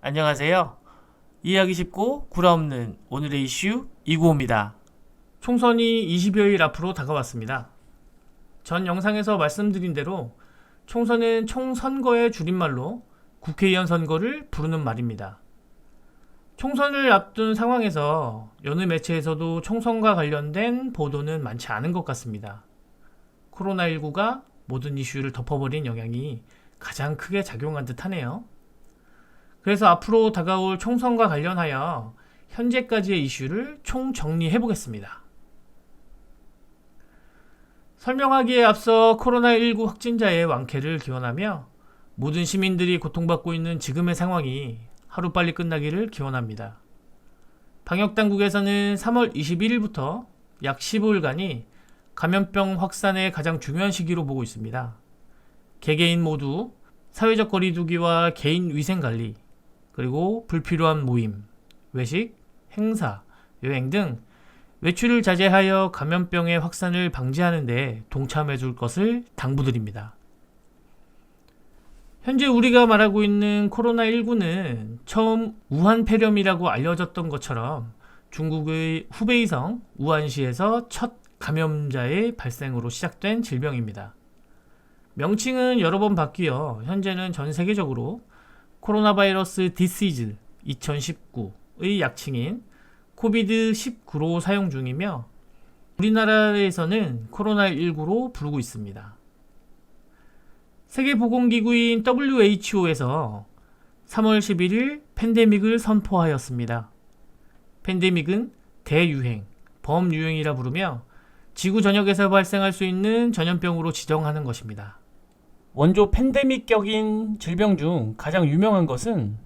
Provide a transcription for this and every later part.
안녕하세요. 이해하기 쉽고 구라 없는 오늘의 이슈 295입니다. 총선이 20여일 앞으로 다가왔습니다. 전 영상에서 말씀드린 대로 총선은 총선거의 줄임말로 국회의원 선거를 부르는 말입니다. 총선을 앞둔 상황에서 여느 매체에서도 총선과 관련된 보도는 많지 않은 것 같습니다. 코로나19가 모든 이슈를 덮어버린 영향이 가장 크게 작용한 듯 하네요. 그래서 앞으로 다가올 총선과 관련하여 현재까지의 이슈를 총정리해 보겠습니다. 설명하기에 앞서 코로나19 확진자의 완쾌를 기원하며 모든 시민들이 고통받고 있는 지금의 상황이 하루빨리 끝나기를 기원합니다. 방역당국에서는 3월 21일부터 약 15일간이 감염병 확산의 가장 중요한 시기로 보고 있습니다. 개개인 모두 사회적 거리두기와 개인 위생관리, 그리고 불필요한 모임, 외식, 행사, 여행 등 외출을 자제하여 감염병의 확산을 방지하는 데 동참해 줄 것을 당부드립니다. 현재 우리가 말하고 있는 코로나19는 처음 우한 폐렴이라고 알려졌던 것처럼 중국의 후베이성 우한시에서 첫 감염자의 발생으로 시작된 질병입니다. 명칭은 여러 번 바뀌어 현재는 전 세계적으로 코로나 바이러스 디시즈 2019의 약칭인 코비드19로 사용 중이며 우리나라에서는 코로나19로 부르고 있습니다. 세계보건기구인 WHO에서 3월 11일 팬데믹을 선포하였습니다. 팬데믹은 대유행, 범유행이라 부르며 지구 전역에서 발생할 수 있는 전염병으로 지정하는 것입니다. 원조 팬데믹격인 질병 중 가장 유명한 것은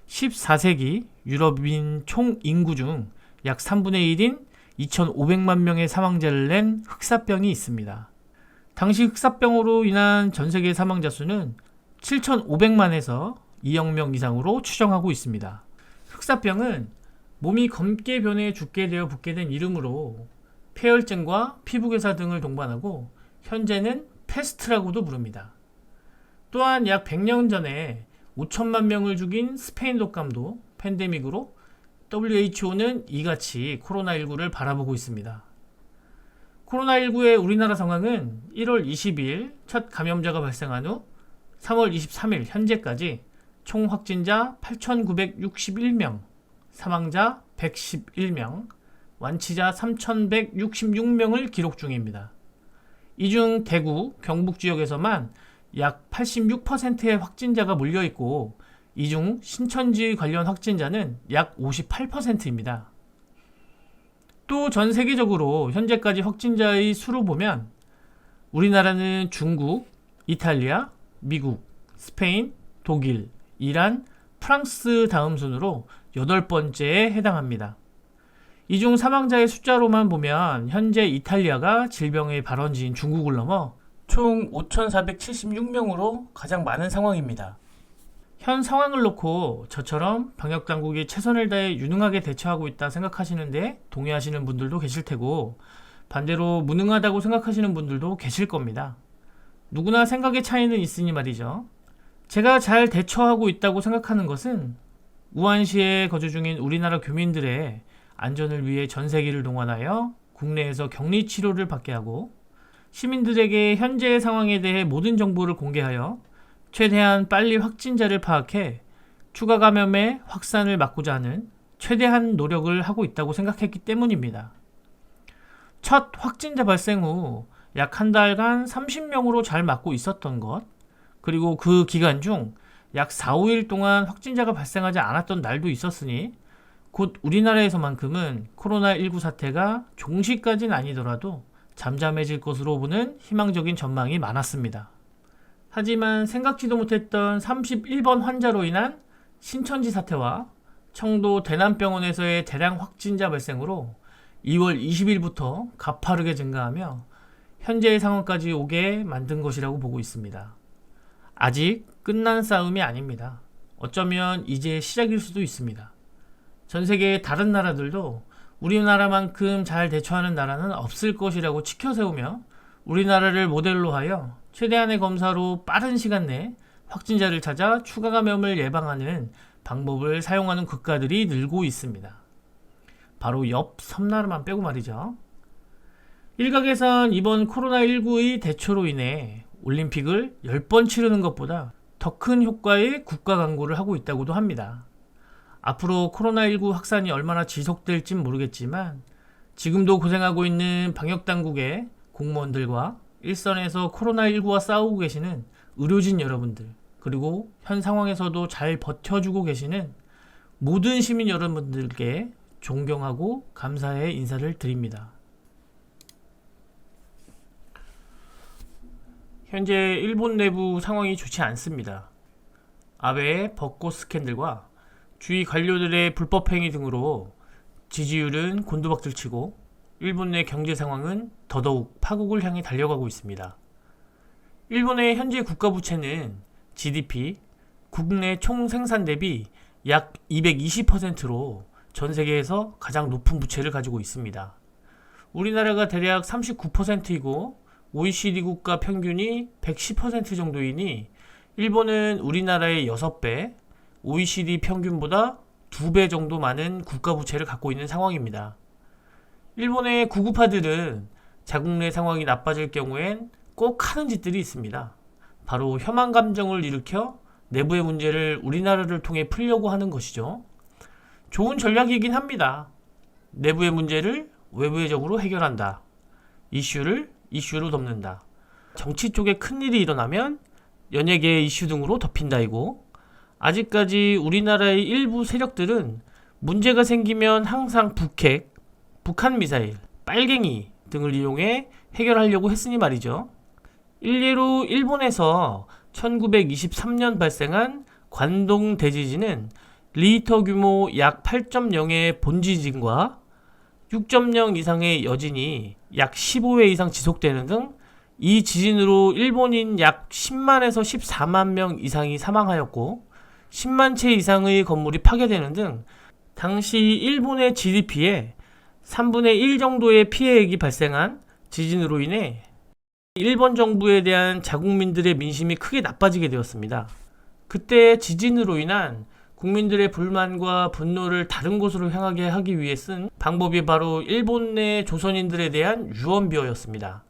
14세기 유럽인 총 인구 중 약 3분의 1인 2,500만 명의 사망자를 낸 흑사병이 있습니다. 당시 흑사병으로 인한 전세계 사망자 수는 7,500만에서 2억 명 이상으로 추정하고 있습니다. 흑사병은 몸이 검게 변해 죽게 되어 붓게 된 이름으로 폐혈증과 피부괴사 등을 동반하고 현재는 패스트라고도 부릅니다. 또한 약 100년 전에 5천만 명을 죽인 스페인 독감도 팬데믹으로 WHO는 이같이 코로나19를 바라보고 있습니다. 코로나19의 우리나라 상황은 1월 20일 첫 감염자가 발생한 후 3월 23일 현재까지 총 확진자 8,961명, 사망자 111명, 완치자 3,166명을 기록 중입니다. 이 중 대구, 경북 지역에서만 약 86%의 확진자가 몰려있고 이 중 신천지 관련 확진자는 약 58%입니다. 또 전 세계적으로 현재까지 확진자의 수로 보면 우리나라는 중국, 이탈리아, 미국, 스페인, 독일, 이란, 프랑스 다음 순으로 8번째에 해당합니다. 이 중 사망자의 숫자로만 보면 현재 이탈리아가 질병의 발원지인 중국을 넘어 총 5,476명으로 가장 많은 상황입니다. 현 상황을 놓고 저처럼 방역당국이 최선을 다해 유능하게 대처하고 있다 생각하시는데 동의하시는 분들도 계실 테고 반대로 무능하다고 생각하시는 분들도 계실 겁니다. 누구나 생각의 차이는 있으니 말이죠. 제가 잘 대처하고 있다고 생각하는 것은 우한시에 거주 중인 우리나라 교민들의 안전을 위해 전세기를 동원하여 국내에서 격리 치료를 받게 하고 시민들에게 현재의 상황에 대해 모든 정보를 공개하여 최대한 빨리 확진자를 파악해 추가 감염의 확산을 막고자 하는 최대한 노력을 하고 있다고 생각했기 때문입니다. 첫 확진자 발생 후 약 한 달간 30명으로 잘 막고 있었던 것, 그리고 그 기간 중 약 4, 5일 동안 확진자가 발생하지 않았던 날도 있었으니 곧 우리나라에서만큼은 코로나19 사태가 종식까지는 아니더라도 잠잠해질 것으로 보는 희망적인 전망이 많았습니다. 하지만 생각지도 못했던 31번 환자로 인한 신천지 사태와 청도 대남병원에서의 대량 확진자 발생으로 2월 20일부터 가파르게 증가하며 현재의 상황까지 오게 만든 것이라고 보고 있습니다. 아직 끝난 싸움이 아닙니다. 어쩌면 이제 시작일 수도 있습니다. 전 세계의 다른 나라들도 우리나라만큼 잘 대처하는 나라는 없을 것이라고 치켜세우며 우리나라를 모델로 하여 최대한의 검사로 빠른 시간 내에 확진자를 찾아 추가 감염을 예방하는 방법을 사용하는 국가들이 늘고 있습니다. 바로 옆 섬나라만 빼고 말이죠. 일각에선 이번 코로나19의 대처로 인해 올림픽을 10번 치르는 것보다 더 큰 효과의 국가 광고를 하고 있다고도 합니다. 앞으로 코로나19 확산이 얼마나 지속될진 모르겠지만 지금도 고생하고 있는 방역당국의 공무원들과 일선에서 코로나19와 싸우고 계시는 의료진 여러분들, 그리고 현 상황에서도 잘 버텨주고 계시는 모든 시민 여러분들께 존경하고 감사의 인사를 드립니다. 현재 일본 내부 상황이 좋지 않습니다. 아베의 벚꽃 스캔들과 주위 관료들의 불법행위 등으로 지지율은 곤두박질치고 일본 내 경제 상황은 더더욱 파국을 향해 달려가고 있습니다. 일본의 현재 국가부채는 GDP, 국내 총생산 대비 약 220%로 전 세계에서 가장 높은 부채를 가지고 있습니다. 우리나라가 대략 39%이고 OECD 국가 평균이 110% 정도이니 일본은 우리나라의 6배, OECD 평균보다 2배 정도 많은 국가 부채를 갖고 있는 상황입니다. 일본의 구구파들은 자국 내 상황이 나빠질 경우엔 꼭 하는 짓들이 있습니다. 바로 혐한 감정을 일으켜 내부의 문제를 우리나라를 통해 풀려고 하는 것이죠. 좋은 전략이긴 합니다. 내부의 문제를 외부적으로 해결한다. 이슈를 이슈로 덮는다. 정치 쪽에 큰일이 일어나면 연예계의 이슈 등으로 덮인다이고, 아직까지 우리나라의 일부 세력들은 문제가 생기면 항상 북핵, 북한 미사일, 빨갱이 등을 이용해 해결하려고 했으니 말이죠. 일례로 일본에서 1923년 발생한 관동 대지진은 리히터 규모 약 8.0의 본지진과 6.0 이상의 여진이 약 15회 이상 지속되는 등 이 지진으로 일본인 약 10만에서 14만 명 이상이 사망하였고 10만 채 이상의 건물이 파괴되는 등 당시 일본의 GDP에 3분의 1 정도의 피해액이 발생한 지진으로 인해 일본 정부에 대한 자국민들의 민심이 크게 나빠지게 되었습니다. 그때 지진으로 인한 국민들의 불만과 분노를 다른 곳으로 향하게 하기 위해 쓴 방법이 바로 일본 내 조선인들에 대한 유언비어였습니다.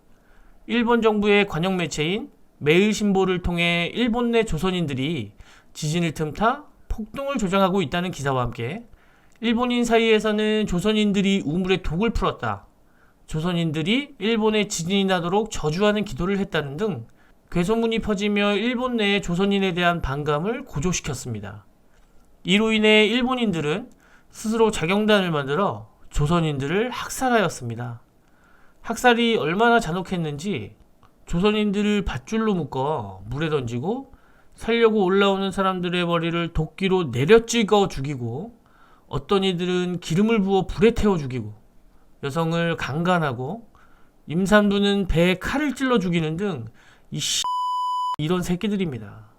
일본 정부의 관영 매체인 매일신보를 통해 일본 내 조선인들이 지진을 틈타 폭동을 조장하고 있다는 기사와 함께 일본인 사이에서는 조선인들이 우물에 독을 풀었다, 조선인들이 일본에 지진이 나도록 저주하는 기도를 했다는 등 괴소문이 퍼지며 일본 내의 조선인에 대한 반감을 고조시켰습니다. 이로 인해 일본인들은 스스로 자경단을 만들어 조선인들을 학살하였습니다. 학살이 얼마나 잔혹했는지 조선인들을 밧줄로 묶어 물에 던지고 살려고 올라오는 사람들의 머리를 도끼로 내려 찍어 죽이고, 어떤 이들은 기름을 부어 불에 태워 죽이고, 여성을 강간하고, 임산부는 배에 칼을 찔러 죽이는 등 이런 새끼들입니다.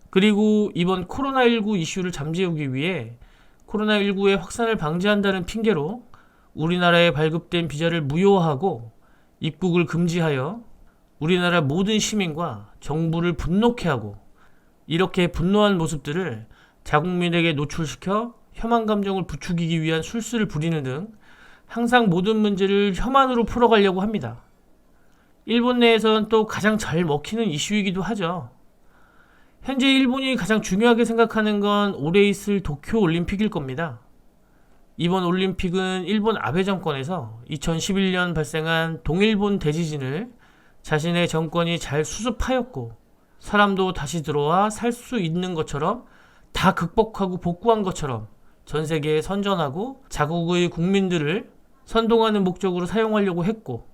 그리고 이번 코로나19 이슈를 잠재우기 위해 코로나19의 확산을 방지한다는 핑계로 우리나라에 발급된 비자를 무효화하고 입국을 금지하여 우리나라 모든 시민과 정부를 분노케 하고, 이렇게 분노한 모습들을 자국민에게 노출시켜 혐한 감정을 부추기기 위한 술수를 부리는 등 항상 모든 문제를 혐한으로 풀어가려고 합니다. 일본 내에서는 또 가장 잘 먹히는 이슈이기도 하죠. 현재 일본이 가장 중요하게 생각하는 건 올해 있을 도쿄 올림픽일 겁니다. 이번 올림픽은 일본 아베 정권에서 2011년 발생한 동일본 대지진을 자신의 정권이 잘 수습하였고 사람도 다시 들어와 살 수 있는 것처럼 다 극복하고 복구한 것처럼 전 세계에 선전하고 자국의 국민들을 선동하는 목적으로 사용하려고 했고,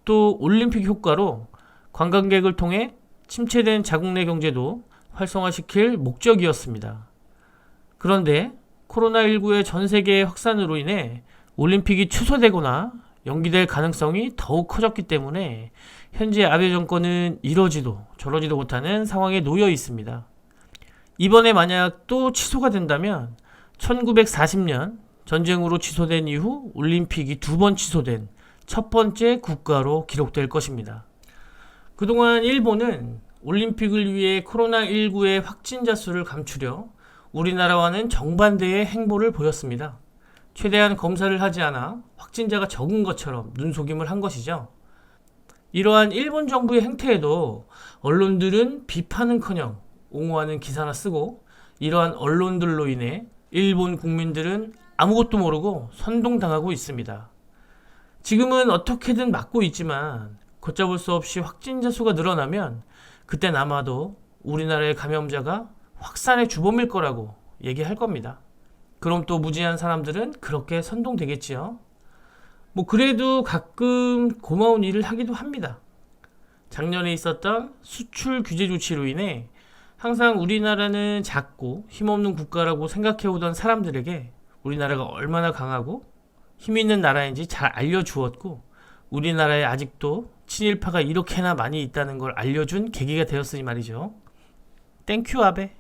또 올림픽 효과로 관광객을 통해 침체된 자국 내 경제도 활성화시킬 목적이었습니다. 그런데 코로나19의 전 세계 확산으로 인해 올림픽이 취소되거나 연기될 가능성이 더욱 커졌기 때문에 현재 아베 정권은 이러지도 저러지도 못하는 상황에 놓여 있습니다. 이번에 만약 또 취소가 된다면 1940년 전쟁으로 취소된 이후 올림픽이 2번 취소된 첫 번째 국가로 기록될 것입니다. 그동안 일본은 올림픽을 위해 코로나19의 확진자 수를 감추려 우리나라와는 정반대의 행보를 보였습니다. 최대한 검사를 하지 않아 확진자가 적은 것처럼 눈속임을 한 것이죠. 이러한 일본 정부의 행태에도 언론들은 비판은커녕 옹호하는 기사나 쓰고, 이러한 언론들로 인해 일본 국민들은 아무것도 모르고 선동당하고 있습니다. 지금은 어떻게든 막고 있지만 걷잡을 수 없이 확진자 수가 늘어나면 그땐 아마도 우리나라의 감염자가 확산의 주범일 거라고 얘기할 겁니다. 그럼 또 무지한 사람들은 그렇게 선동되겠지요. 그래도 가끔 고마운 일을 하기도 합니다. 작년에 있었던 수출 규제 조치로 인해 항상 우리나라는 작고 힘없는 국가라고 생각해오던 사람들에게 우리나라가 얼마나 강하고 힘 있는 나라인지 잘 알려주었고, 우리나라에 아직도 친일파가 이렇게나 많이 있다는 걸 알려준 계기가 되었으니 말이죠. 땡큐 아베.